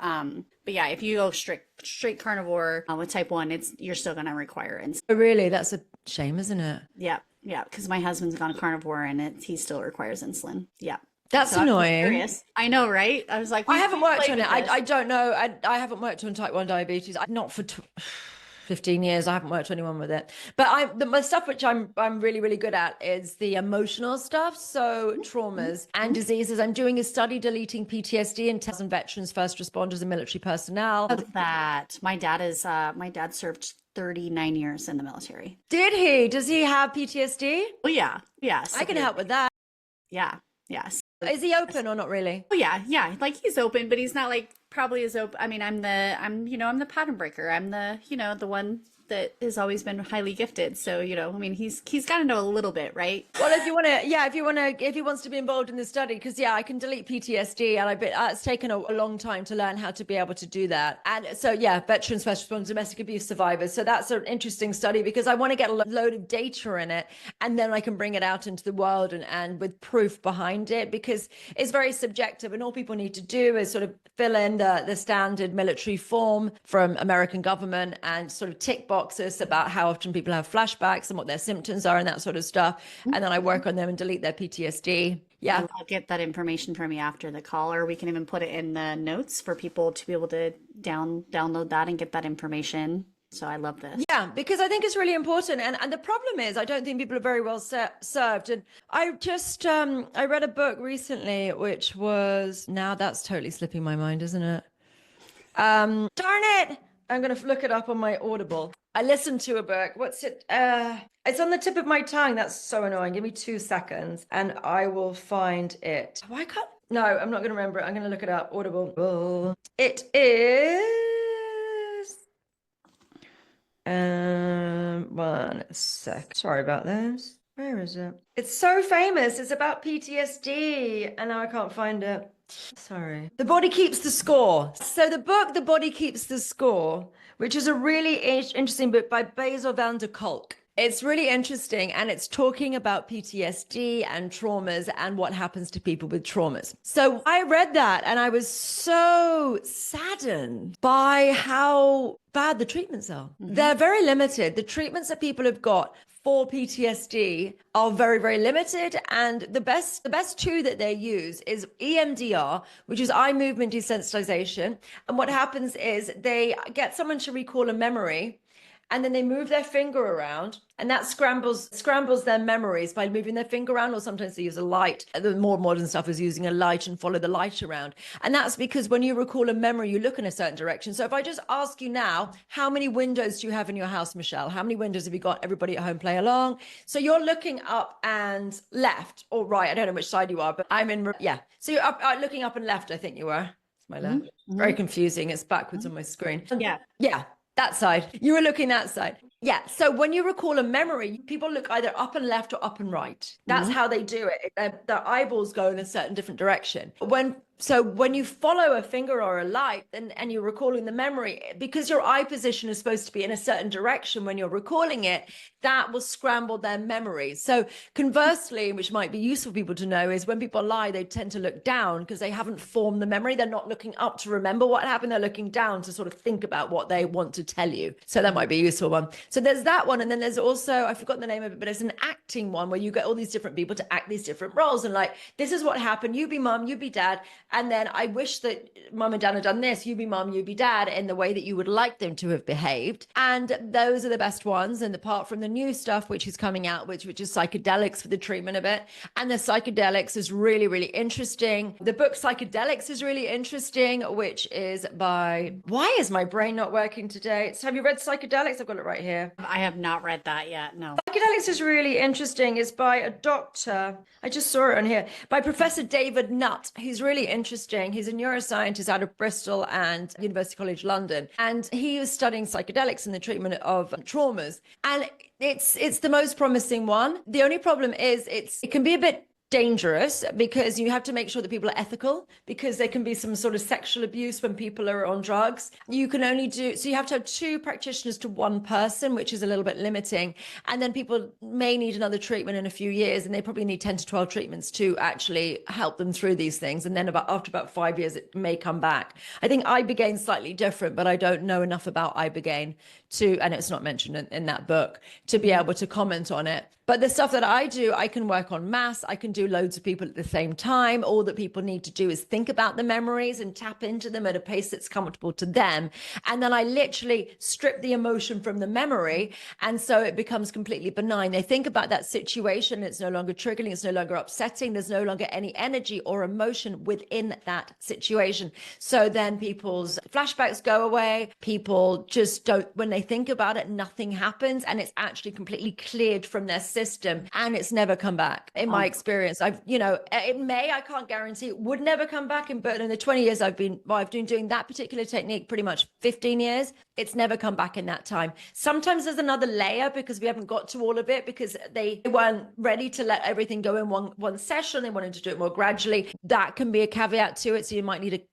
A: But yeah, if you go straight carnivore with type 1, you're still going to require insulin.
B: Really, that's a shame, isn't it?
A: Yeah, because my husband's gone carnivore and he still requires insulin. Yeah.
B: That's annoying.
A: I know, right? I was like,
B: I haven't worked on it. I don't know. I haven't worked on type 1 diabetes. 15 years. I haven't worked with anyone with it, but the stuff which I'm really, really good at is the emotional stuff. So traumas and diseases. I'm doing a study deleting PTSD in 10,000 veterans, first responders, and military personnel.
A: Love that. My dad served 39 years in the military.
B: Did he? Does he have PTSD?
A: Oh yeah. Yes.
B: I can help with that.
A: Yeah. Yes.
B: Is he open or not really?
A: Oh yeah. Yeah. Like he's open, but he's not like probably as open. I mean, I'm the pattern breaker. I'm the one that has always been highly gifted. So, I mean, he's got to know a little bit, right?
B: Well, if he wants to be involved in the study, because I can delete PTSD, and it's taken a long time to learn how to be able to do that. And so, veterans, first responders, domestic abuse survivors. So that's an interesting study because I want to get a load of data in it, and then I can bring it out into the world and with proof behind it, because it's very subjective, and all people need to do is sort of fill in the standard military form from American government and sort of tick boxes about how often people have flashbacks and what their symptoms are and that sort of stuff. And then I work on them and delete their PTSD. Yeah.
A: I'll get that information from you after the call, or we can even put it in the notes for people to be able to download that and get that information. So I love this.
B: Yeah, because I think it's really important. And the problem is, I don't think people are very well served. And I just, I read a book recently, which was, now that's totally slipping my mind, isn't it? Darn it. I'm going to look it up on my Audible. I listened to a book. What's it? It's on the tip of my tongue. That's so annoying. Give me 2 seconds and I will find it. Why can't? No, I'm not going to remember it. I'm going to look it up. Audible. It is. 1 sec. Sorry about this. Where is it? It's so famous. It's about PTSD and now I can't find it. Sorry. The Body Keeps the Score. So the book, The Body Keeps the Score, which is a really interesting book by Bessel van der Kolk. It's really interesting, and it's talking about PTSD and traumas and what happens to people with traumas. So I read that and I was so saddened by how bad the treatments are. Mm-hmm. They're very limited. The treatments that people have got for PTSD are very, very limited. And the best tool that they use is EMDR, which is eye movement desensitization. And what happens is they get someone to recall a memory, and then they move their finger around, and that scrambles their memories by moving their finger around, or sometimes they use a light. The more modern stuff is using a light and follow the light around. And that's because when you recall a memory, you look in a certain direction. So if I just ask you now, how many windows do you have in your house, Michelle? How many windows have you got? Everybody at home, play along. So you're looking up and left or right. I don't know which side you are, but I'm in, yeah. So you're looking up and left, I think you are. It's my left. Mm-hmm. Very confusing. It's backwards on my screen. Yeah. Yeah. That side. You were looking that side. Yeah. So when you recall a memory, people look either up and left or up and right. That's how they do it. Their eyeballs go in a certain different direction. So when you follow a finger or a light and you're recalling the memory, because your eye position is supposed to be in a certain direction when you're recalling it, that will scramble their memory. So conversely, which might be useful for people to know, is when people lie, they tend to look down because they haven't formed the memory. They're not looking up to remember what happened. They're looking down to sort of think about what they want to tell you. So that might be a useful one. So there's that one. And then there's also, I've forgotten the name of it, but it's an acting one where you get all these different people to act these different roles. And like, this is what happened. You be mom, you be dad. And then I wish that mom and dad had done this. You be mom, you be dad, in the way that you would like them to have behaved. And those are the best ones. And apart from the new stuff, which is coming out, which is psychedelics for the treatment of it. And the psychedelics is really, really interesting. The book Psychedelics is really interesting, which is by, why is my brain not working today? Have you read Psychedelics? I've got it right here.
A: I have not read that yet. No.
B: Psychedelics is really interesting. It's by a doctor. I just saw it on here, by Professor David Nutt. He's really interesting. He's a neuroscientist out of Bristol and University College London. And he was studying psychedelics in the treatment of traumas. And it's the most promising one. The only problem is it can be a bit dangerous because you have to make sure that people are ethical, because there can be some sort of sexual abuse when people are on drugs. You can only so you have to have 2 practitioners to 1 person, which is a little bit limiting. And then people may need another treatment in a few years, and they probably need 10 to 12 treatments to actually help them through these things. And then after about 5 years, it may come back. I think Ibogaine slightly different, but I don't know enough about Ibogaine and it's not mentioned in that book, to be able to comment on it. But the stuff that I do, I can work on mass. I can do loads of people at the same time. All that people need to do is think about the memories and tap into them at a pace that's comfortable to them. And then I literally strip the emotion from the memory. And so it becomes completely benign. They think about that situation. It's no longer triggering. It's no longer upsetting. There's no longer any energy or emotion within that situation. So then people's flashbacks go away. People just don't, when they think about it, nothing happens. And it's actually completely cleared from their system, and it's never come back. In my experience, it may, I can't guarantee it would never come back, but in the 20 years I've been doing that particular technique, pretty much 15 years, it's never come back in that time. Sometimes there's another layer because we haven't got to all of it, because they weren't ready to let everything go in one session. They wanted to do it more gradually. That can be a caveat to it. So you might need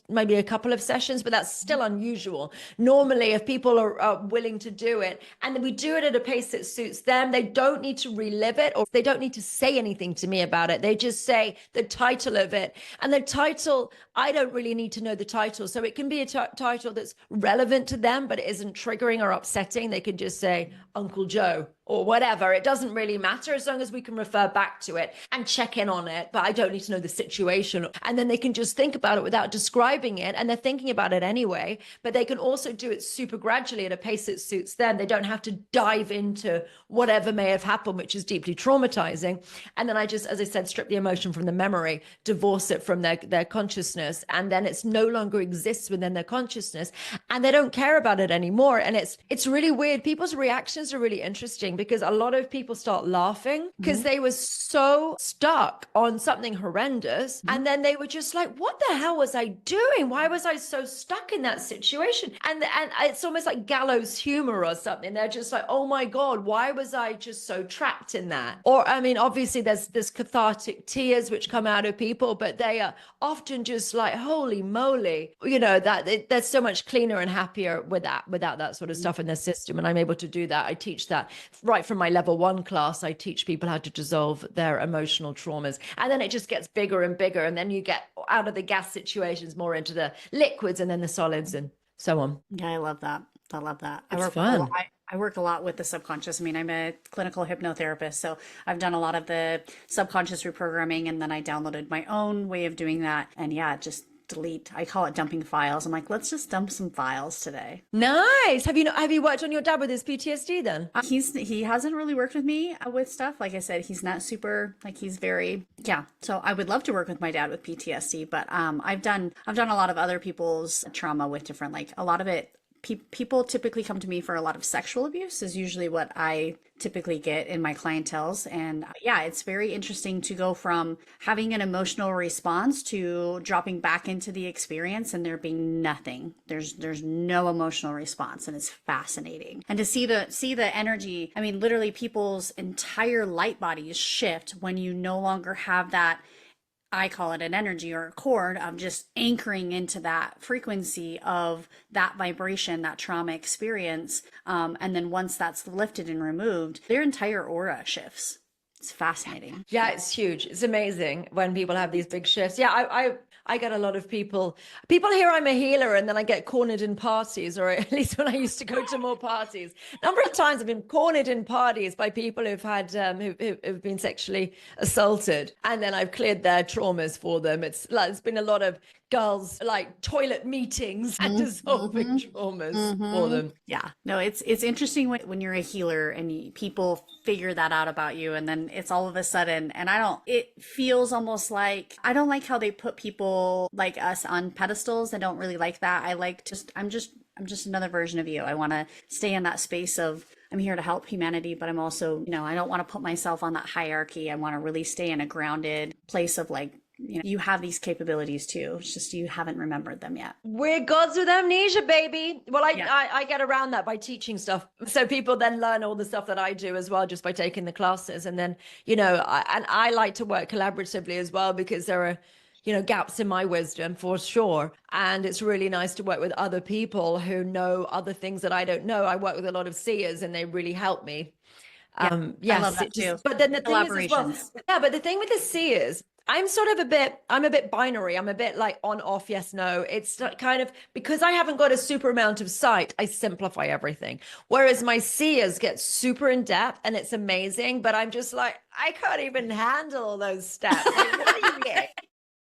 B: maybe a couple of sessions, but that's still unusual. Normally, if people are willing to do it, and we do it at a pace that suits them, they don't need to relive it, or they don't need to say anything to me about it. They just say the title of it. And the title, I don't really need to know the title. So it can be a title that's relevant to them, but it isn't triggering or upsetting. They can just say Uncle Joe or whatever. It doesn't really matter as long as we can refer back to it and check in on it. But I don't need to know the situation. And then they can just think about it without describing it. And they're thinking about it anyway. But they can also do it super gradually at a pace that suits them. They don't have to dive into whatever may have happened, which is deeply traumatizing. And then I just, as I said, strip the emotion from the memory, divorce it from their consciousness. And then it's no longer exists within their consciousness. And they don't care about it anymore. And it's really weird. People's reactions are really interesting, because a lot of people start laughing because they were so stuck on something horrendous. And then they were just like, what the hell was I doing? Why was I so stuck in that situation? And it's almost like gallows humor or something. They're just like, oh my God, why was I just so trapped in that? Or, I mean, obviously there's cathartic tears which come out of people, but they are often just like, holy moly, that they're so much cleaner and happier without that sort of stuff in their system. And I'm able to do that. I teach that right from my level 1 class. I teach people how to dissolve their emotional traumas. And then it just gets bigger and bigger. And then you get out of the gas situations more into the liquids and then the solids and so on.
A: Yeah, I love that. I love that.
B: It's fun.
A: I work a lot with the subconscious. I mean, I'm a clinical hypnotherapist, so I've done a lot of the subconscious reprogramming, and then I downloaded my own way of doing that. And yeah, just delete. I call it dumping files. I'm like, let's just dump some files today.
B: Nice. Have you worked on your dad with his PTSD then?
A: He hasn't really worked with me with stuff. Like I said, he's not super, like, he's very, yeah. So I would love to work with my dad with PTSD, but I've done a lot of other people's trauma with different, like, a lot of it. People typically come to me for a lot of sexual abuse is usually what I typically get in my clientels. And yeah, it's very interesting to go from having an emotional response to dropping back into the experience and there being nothing. There's no emotional response, and it's fascinating. And to see the energy, I mean, literally people's entire light bodies shift when you no longer have that, I call it an energy or a cord of just anchoring into that frequency of that vibration, that trauma experience. And then once that's lifted and removed, their entire aura shifts. It's fascinating.
B: Yeah, it's huge. It's amazing when people have these big shifts. Yeah, I get a lot of people hear I'm a healer, and then I get cornered in parties, or at least when I used to go to more parties. A number of times I've been cornered in parties by people who've had who've been sexually assaulted, and then I've cleared their traumas for them. It's been a lot of girls like toilet meetings and dissolving traumas for them.
A: Yeah, no, it's interesting when you're a healer and people figure that out about you, and then it's all of a sudden, and it feels almost like, I don't like how they put people like us on pedestals. I don't really like that. I'm just another version of you. I want to stay in that space of, I'm here to help humanity, but I'm also, I don't want to put myself on that hierarchy. I want to really stay in a grounded place of like, you have these capabilities too. It's just you haven't remembered them yet.
B: We're gods with amnesia, baby. Well, I get around that by teaching stuff. So people then learn all the stuff that I do as well, just by taking the classes. And then, I like to work collaboratively as well, because there are, gaps in my wisdom for sure. And it's really nice to work with other people who know other things that I don't know. I work with a lot of seers, and they really help me.
A: Yes, I love that too.
B: But then the thing is as well, but the thing with the seers, I'm a bit binary. I'm a bit like on, off, yes, no. It's kind of, because I haven't got a super amount of sight, I simplify everything. Whereas my seers get super in depth and it's amazing, but I'm just like, I can't even handle all those steps. Like, what are you getting?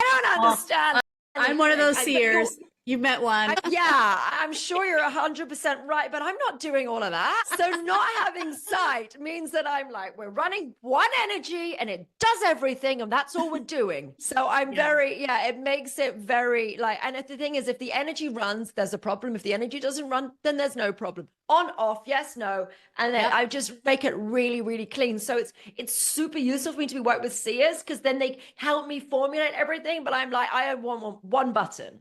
B: I don't understand.
A: I'm one of those seers. You met one.
B: Yeah, I'm sure you're 100% right, but I'm not doing all of that. So not having sight means that I'm like, we're running one energy and it does everything and that's all we're doing. So I'm it makes it very like, and if the thing is, if the energy runs, there's a problem. If the energy doesn't run, then there's no problem. On, off, yes, no. And then I just make it really, really clean. So it's super useful for me to be work with seers because then they help me formulate everything. But I'm like, I want one button.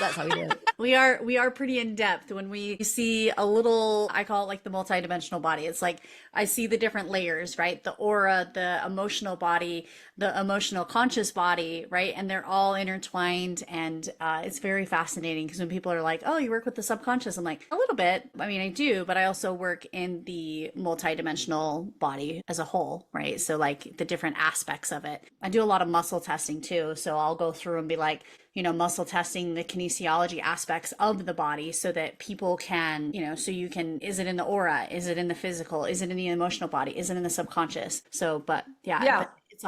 B: That's how we do it.
A: We are pretty in depth when we see a little, I call it like the multidimensional body. It's like I see the different layers, right? The aura, the emotional body, the emotional conscious body, right? And they're all intertwined. And it's very fascinating because when people are like, oh, you work with the subconscious, I'm like, a little bit. I mean, I do, but I also work in the multidimensional body as a whole, right? So like the different aspects of it. I do a lot of muscle testing too. So I'll go through and be like, muscle testing the kinesiology aspects of the body so that people can, so you can, is it in the aura? Is it in the physical? Is it in the emotional body? Is it in the subconscious? So, but yeah. It's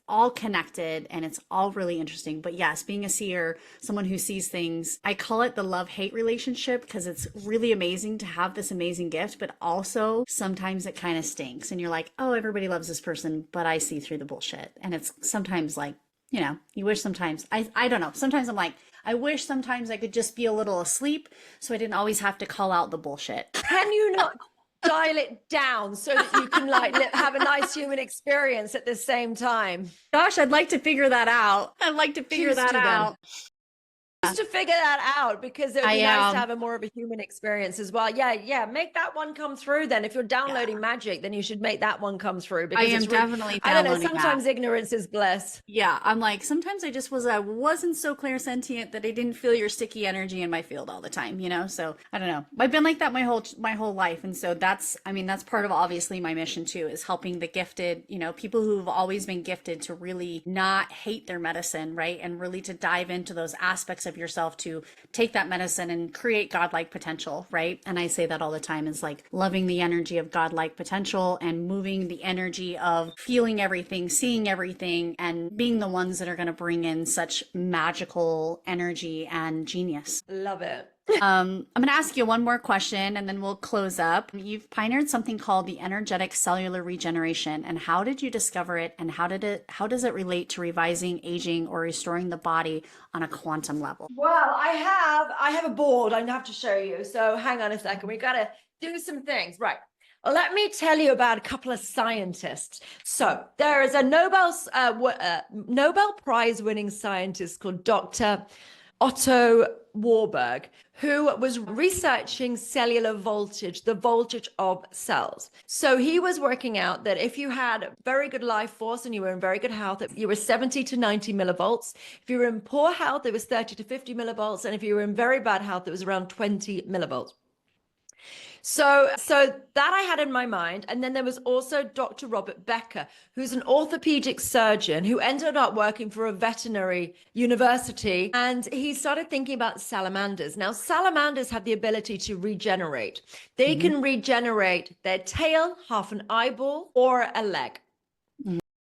A: all connected and it's all really interesting. But yes, being a seer, someone who sees things, I call it the love-hate relationship because it's really amazing to have this amazing gift, but also sometimes it kind of stinks and you're like, oh, everybody loves this person, but I see through the bullshit. And it's sometimes like, you wish sometimes, I don't know. Sometimes I'm like, I wish sometimes I could just be a little asleep so I didn't always have to call out the bullshit.
B: Can you not dial it down so that you can have a nice human experience at the same time?
A: Gosh, I'd like to figure that out.
B: Just to figure that out because it would be nice to have a more of a human experience as well. Yeah. Make that one come through then. If you're downloading magic, then you should make that one come through. Because
A: I am definitely
B: I don't know, sometimes ignorance is bliss.
A: Yeah, I'm like, sometimes I wasn't so clairsentient that I didn't feel your sticky energy in my field all the time, So I don't know. I've been like that my whole life. And so that's part of obviously my mission too, is helping the gifted, people who've always been gifted to really not hate their medicine, right? And really to dive into those aspects of yourself to take that medicine and create godlike potential, right? And I say that all the time, is like loving the energy of godlike potential and moving the energy of feeling everything, seeing everything, and being the ones that are going to bring in such magical energy and genius.
B: Love it.
A: I'm going to ask you one more question and then we'll close up. You've pioneered something called the Energetic Cellular Regeneration. And how did you discover it? And how does it relate to revising, aging, or restoring the body on a quantum level?
B: Well, I have a board I have to show you. So hang on a second. We got to do some things. Right. Let me tell you about a couple of scientists. So there is a Nobel Prize winning scientist called Dr. Otto Warburg, who was researching cellular voltage, the voltage of cells. So he was working out that if you had very good life force and you were in very good health, you were 70 to 90 millivolts. If you were in poor health, it was 30 to 50 millivolts. And if you were in very bad health, it was around 20 millivolts. So that I had in my mind. And then there was also Dr. Robert Becker, who's an orthopedic surgeon who ended up working for a veterinary university. And he started thinking about salamanders. Now, salamanders have the ability to regenerate. They can regenerate their tail, half an eyeball, or a leg.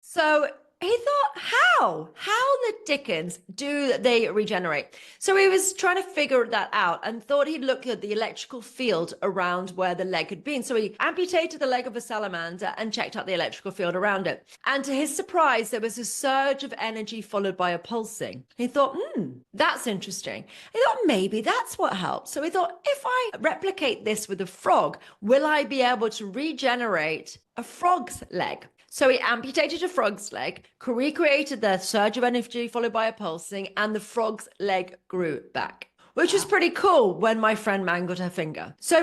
B: So he thought, how the dickens do they regenerate? So he was trying to figure that out and thought he'd look at the electrical field around where the leg had been. So he amputated the leg of a salamander and checked out the electrical field around it. And to his surprise, there was a surge of energy followed by a pulsing. He thought, that's interesting. He thought maybe that's what helps. So he thought, if I replicate this with a frog, will I be able to regenerate a frog's leg? So he amputated a frog's leg, recreated the surge of energy followed by a pulsing, and the frog's leg grew back. which was pretty cool when my friend mangled her finger. So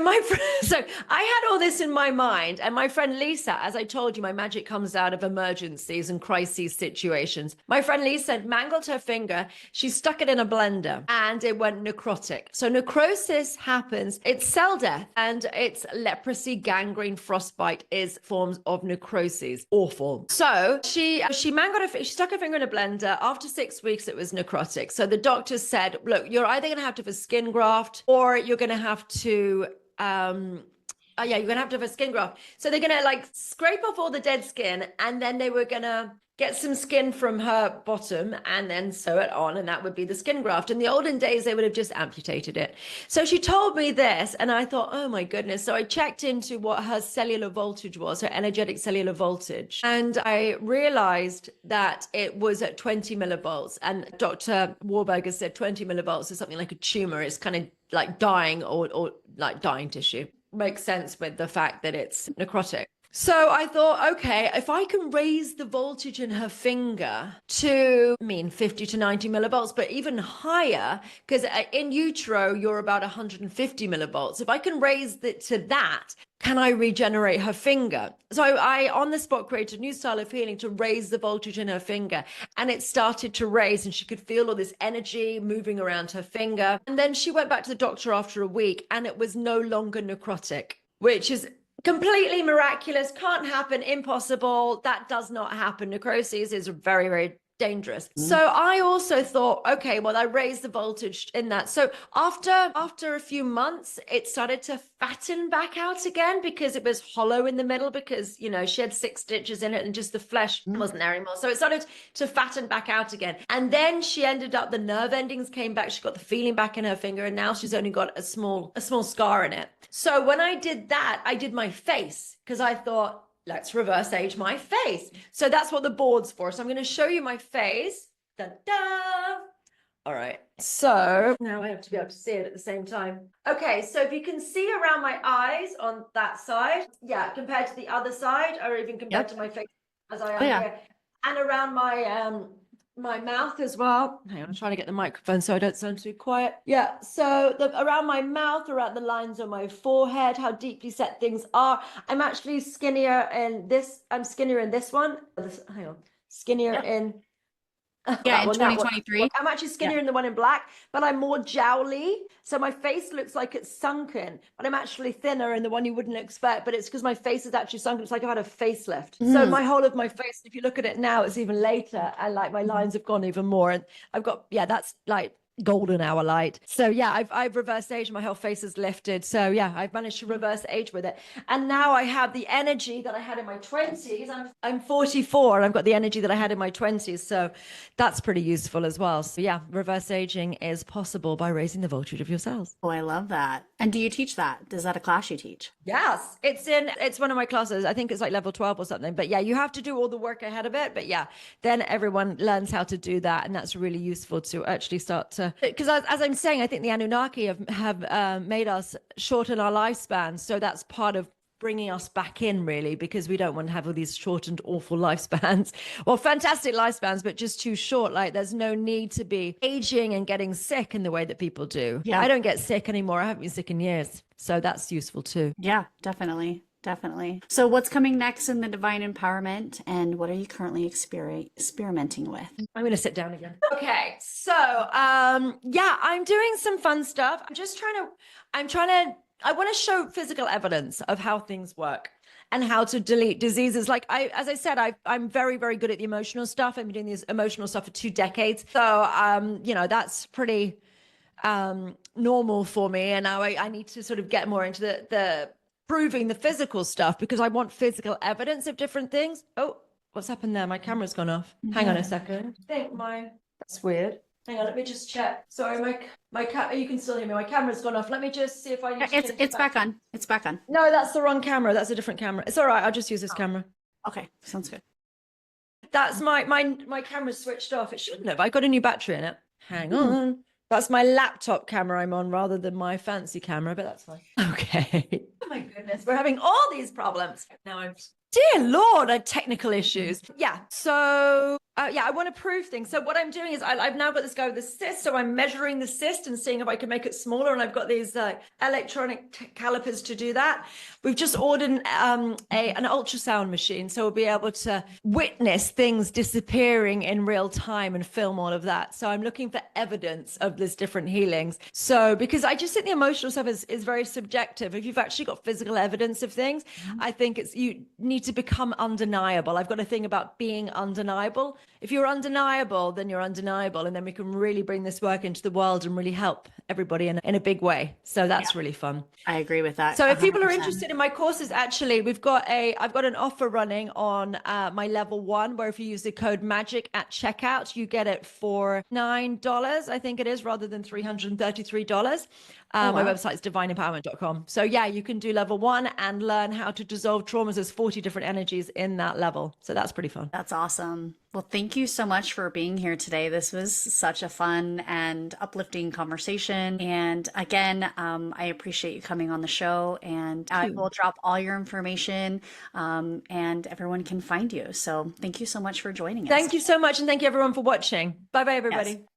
B: so I had all this in my mind, and my friend Lisa, as I told you, my magic comes out of emergencies and crises situations. My friend Lisa mangled her finger. She stuck it in a blender and it went necrotic. So necrosis happens. It's cell death, and it's leprosy, gangrene, frostbite is forms of necrosis. Awful. So she mangled she stuck her finger in a blender. After 6 weeks, it was necrotic. So the doctor said, look, you're either going to have to have a skin graft, or you're going to have to you're gonna have to have a skin graft. So they're gonna like scrape off all the dead skin, and then they were gonna get some skin from her bottom and then sew it on, and that would be the skin graft. In the olden days, they would have just amputated it. So she told me this, and I thought, oh my goodness. So I checked into what her cellular voltage was, her energetic cellular voltage, and I realized that it was at 20 millivolts. And Dr. Warburger said 20 millivolts is something like a tumor. It's kind of like dying or like dying tissue. Makes sense with the fact that it's necrotic. So I thought, okay, if I can raise the voltage in her finger to, 50 to 90 millivolts, but even higher, because in utero, you're about 150 millivolts. If I can raise it to that, can I regenerate her finger? So I on the spot, created a new style of healing to raise the voltage in her finger. And it started to raise, and she could feel all this energy moving around her finger. And then she went back to the doctor after a week, and it was no longer necrotic, which is completely miraculous. Can't happen, impossible. That does not happen. Necrosis is very, very dangerous. So I also thought, okay, well, I raised the voltage in that. So after a few months, it started to fatten back out again, because it was hollow in the middle, because, she had 6 stitches in it and just the flesh wasn't there anymore. So it started to fatten back out again. And then she ended up, the nerve endings came back. She got the feeling back in her finger, and now she's only got a small scar in it. So when I did that, I did my face, because I thought, let's reverse age my face. So that's what the board's for. So I'm going to show you my face. Da-da! All right. So now I have to be able to see it at the same time. Okay. So if you can see around my eyes on that side, compared to the other side, or even compared to my face as I am here, and around my mouth as well. Hang on, I'm trying to get the microphone so I don't sound too quiet. Yeah, so around my mouth, around the lines on my forehead, how deeply set things are. I'm actually skinnier in this. I'm skinnier in this one. Hang on, skinnier in.
A: In 2023.
B: I'm actually skinnier in the one in black, but I'm more jowly. So my face looks like it's sunken, but I'm actually thinner in the one you wouldn't expect. But it's because my face is actually sunken. It's like I've had a facelift. So my whole of my face, if you look at it now, it's even later. And like my lines have gone even more. And I've got, that's like golden hour light. So I've reversed age. My whole face is lifted. So I've managed to reverse age with it. And now I have the energy that I had in my 20s. I'm 44 and I've got the energy that I had in my 20s. So that's pretty useful as well. So reverse aging is possible by raising the voltage of your cells.
A: Oh, I love that. And do you teach that? Is that a class you teach?
B: Yes, it's one of my classes. I think it's like level 12 or something. But you have to do all the work ahead of it. But then everyone learns how to do that. And that's really useful to actually start to, because as I'm saying, I think the Anunnaki have made us shorten our lifespans. So that's part of bringing us back in, really, because we don't want to have all these shortened, awful lifespans. Well, fantastic lifespans, but just too short. Like there's no need to be aging and getting sick in the way that people do. Yeah. I don't get sick anymore. I haven't been sick in years. So that's useful too. Yeah, definitely. Definitely. So what's coming next in the divine empowerment, and what are you currently experimenting with? I'm going to sit down again. Okay. So, I'm doing some fun stuff. I want to show physical evidence of how things work and how to delete diseases. Like as I said, I'm very, very good at the emotional stuff. I've been doing this emotional stuff for 2 decades. So, that's pretty normal for me. And now I need to sort of get more into the proving the physical stuff, because I want physical evidence of different things. Oh, what's happened there? My camera's gone off. Hang on a second. I think that's weird. Hang on, let me just check. Sorry, you can still hear me. My camera's gone off. Let me just see if I need to it's back on. It's back on. No, that's the wrong camera. That's a different camera. It's all right. I'll just use this camera. Okay, sounds good. That's my camera's switched off. It shouldn't have. I got a new battery in it. Hang on. That's my laptop camera I'm on rather than my fancy camera, but that's fine. Okay. Oh my goodness, we're having all these problems. Now dear Lord, technical issues. So Yeah, I want to prove things. So what I'm doing is I've now got this guy with the cyst. So I'm measuring the cyst and seeing if I can make it smaller. And I've got these electronic calipers to do that. We've just ordered an ultrasound machine. So we'll be able to witness things disappearing in real time and film all of that. So I'm looking for evidence of this different healings. So because I just think the emotional stuff is very subjective. If you've actually got physical evidence of things, I think you need to become undeniable. I've got a thing about being undeniable. If you're undeniable, then you're undeniable. And then we can really bring this work into the world and really help everybody in a big way. So that's really fun.
A: I agree with that.
B: So if people are
A: 100%.
B: interested in my courses, actually, I've got an offer running on my level 1, where if you use the code MAGIC at checkout, you get it for $9, I think it is, rather than $333. My website is divineempowerment.com. So yeah, you can do level 1 and learn how to dissolve traumas. There's 40 different energies in that level. So that's pretty fun.
A: That's awesome. Well, thank you so much for being here today. This was such a fun and uplifting conversation. And again, I appreciate you coming on the show, and I will drop all your information and everyone can find you. So thank you so much for joining us.
B: Thank you so much. And thank you everyone for watching. Bye-bye, everybody.
A: Yes.